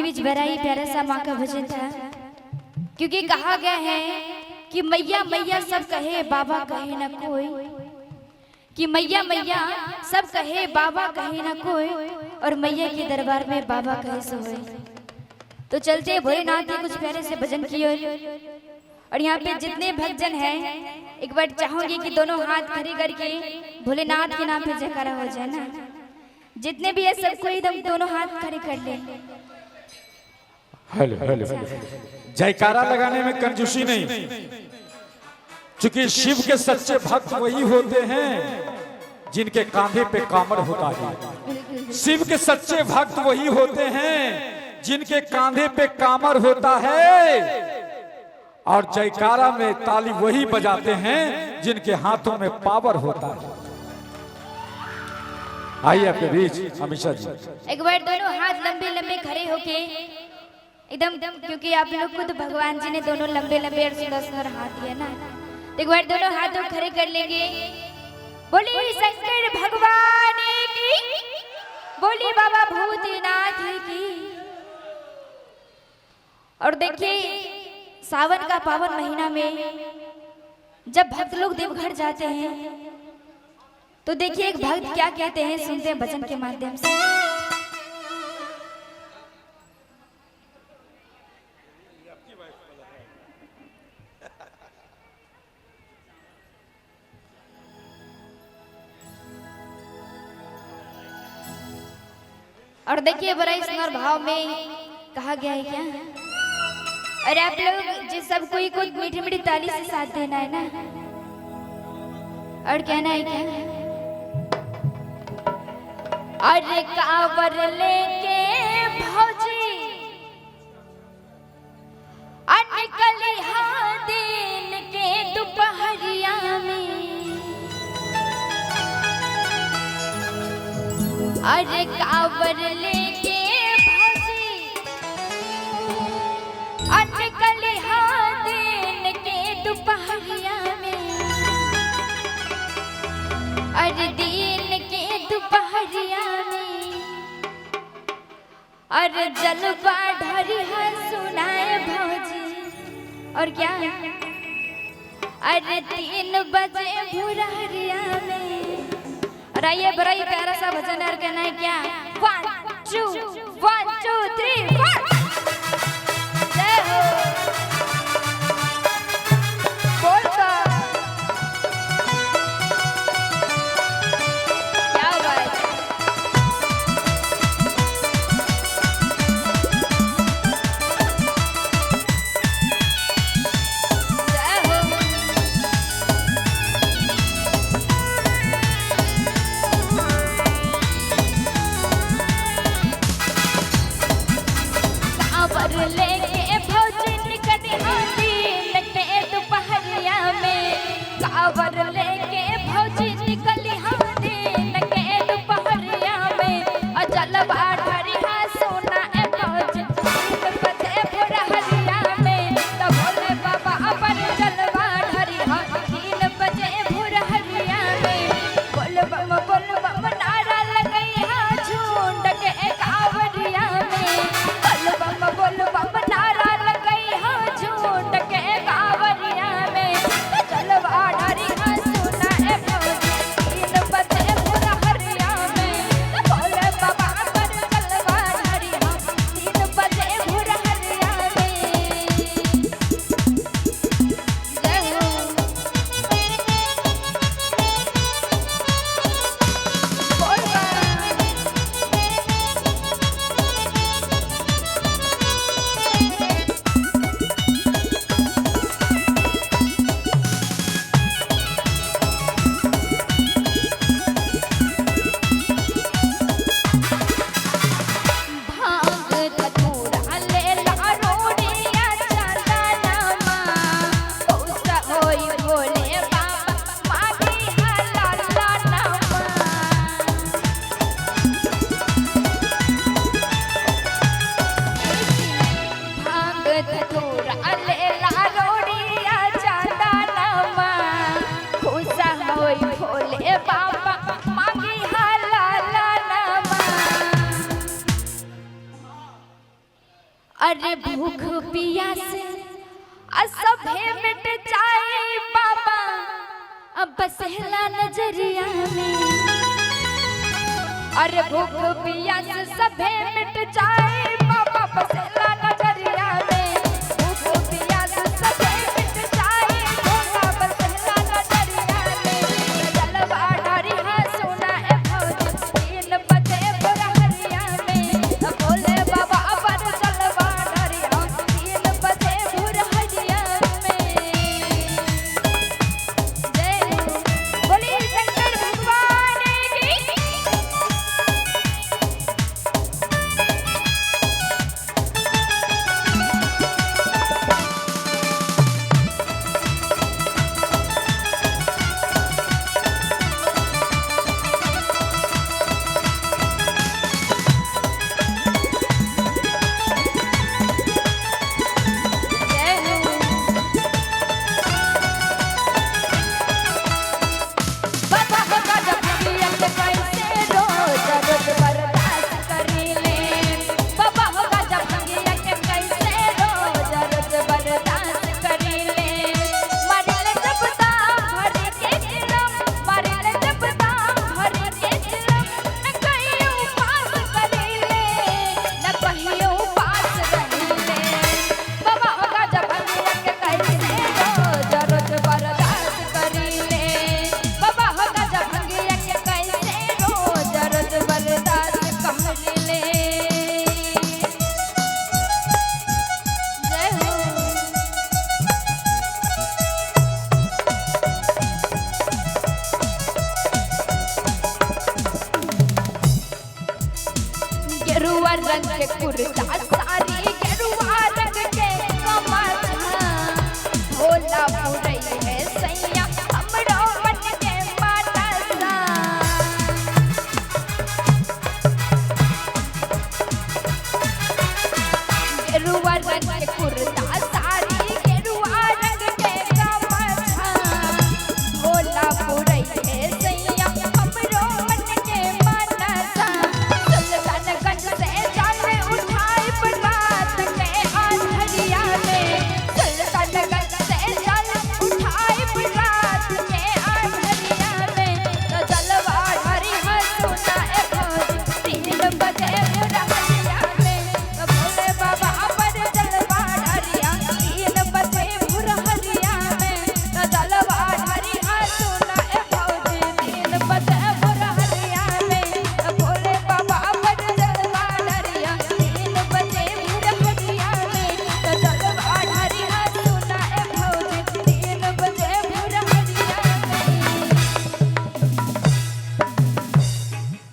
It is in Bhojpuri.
आपके बीच बड़ा ही प्यारा सा माँ का भजन था, क्योंकि कहा गया है कि मैया मैया सब कहे बाबा कहे न कोई, कि मैया मैया सब कहे बाबा कहे न कोई, और मैया के दरबार में बाबा कहे सो होए। तो चलते भोलेनाथ के कुछ प्यारे से भजन किए। और यहाँ पे जितने भक्तजन हैं, एक बार चाहूंगी कि दोनों हाथ खड़े करके भोलेनाथ के नाम पे जयकारा हो जाए ना। जितने भी है सबको एकदम दोनों हाथ खड़े कर ले। हेलो हेलो, जयकारा लगाने में कंजूसी नहीं, क्योंकि शिव के सच्चे भक्त वही होते हैं जिनके कांधे पे कामर होता है। शिव के सच्चे भक्त वही होते हैं जिनके कांधे पे कामर होता है, और जयकारा में ताली वही बजाते हैं जिनके हाथों में पावर होता है। आइए आपके बीच अमीषा जी, एक बार दोनों हाथ लंबे लंबे खड़े होके एकदम, क्योंकि आप लोग को तो भगवान जी ने दोनों लंबे लंबे और सुंदर सुंदर हाथ दिए ना। एक बार दोनों हाथों खड़े कर लेंगे। बोली शंकर भगवान की, बोली बाबा भूतनाथ की। और देखिए सावन का पावन महीना में जब भक्त लोग देवघर जाते हैं तो देखिए एक भक्त क्या कहते हैं, सुनते हैं भजन के माध्यम से। और देखिए बड़ा इस सुंदर भाव में कहा गया है क्या, अरे आप लोग जिस सब कोई को मीठी मीठी ताली से साथ देना है ना, और कहना है क्या, अरे कांवर लेके भौजी निकली हाँ दिन के दोपहरिया में, अरे कांवर लेके भौजी निकली हाँ दिन के दोपहरिया में, अरे दिन के दोपहरिया में, अरे जलवा ढरी है सुनाए भौजी। और क्या, अरे 3 बजे भुरहरिया में। और आइए बड़ा ही प्यारा सा भजन है, और कहना है क्या, 1 2 1 2 3 4। जय हो बोल का क्या बात। जय हो कांवर लेके भौजी निकली हाँ दिन के दोपहरिया में, कांवर लेके भौजी निकली हाँ दिन के दोपहरिया में, और जलवा ढरी हाँ सोना ए भौजी 3 बजे भोरहरिया में। तो भोले बाबा पर जलवा ढरी हाँ 3 बजे भोरहरिया में, बोल बम नारा लगई हाँ झुंड के कांवरिया में, बोल बम नारा अरे भूख पियास सभे मिट जाए बाबा अब बसहला नजरिया में। अरे भूख पियास सभे मिट जाए बाबा बसहला नजरिया में। भूख पियास सभे मिट जाए बाबा बसहला नजरिया में। जलवा ढारिहा सोना ए भौजी 3 बजे भोरहरिया में। भोले बाबा पर जलवा ढारिहा 3 बजे भोरहरिया में। जय हो बोली शंकर भगवान की। गेरुआ रंग के कुर्ता साड़ी गेरुआ रंग के कमछा भोला पुरई है सैया हमरो मन के मानसा। गेरुआ रंग के कुर्ता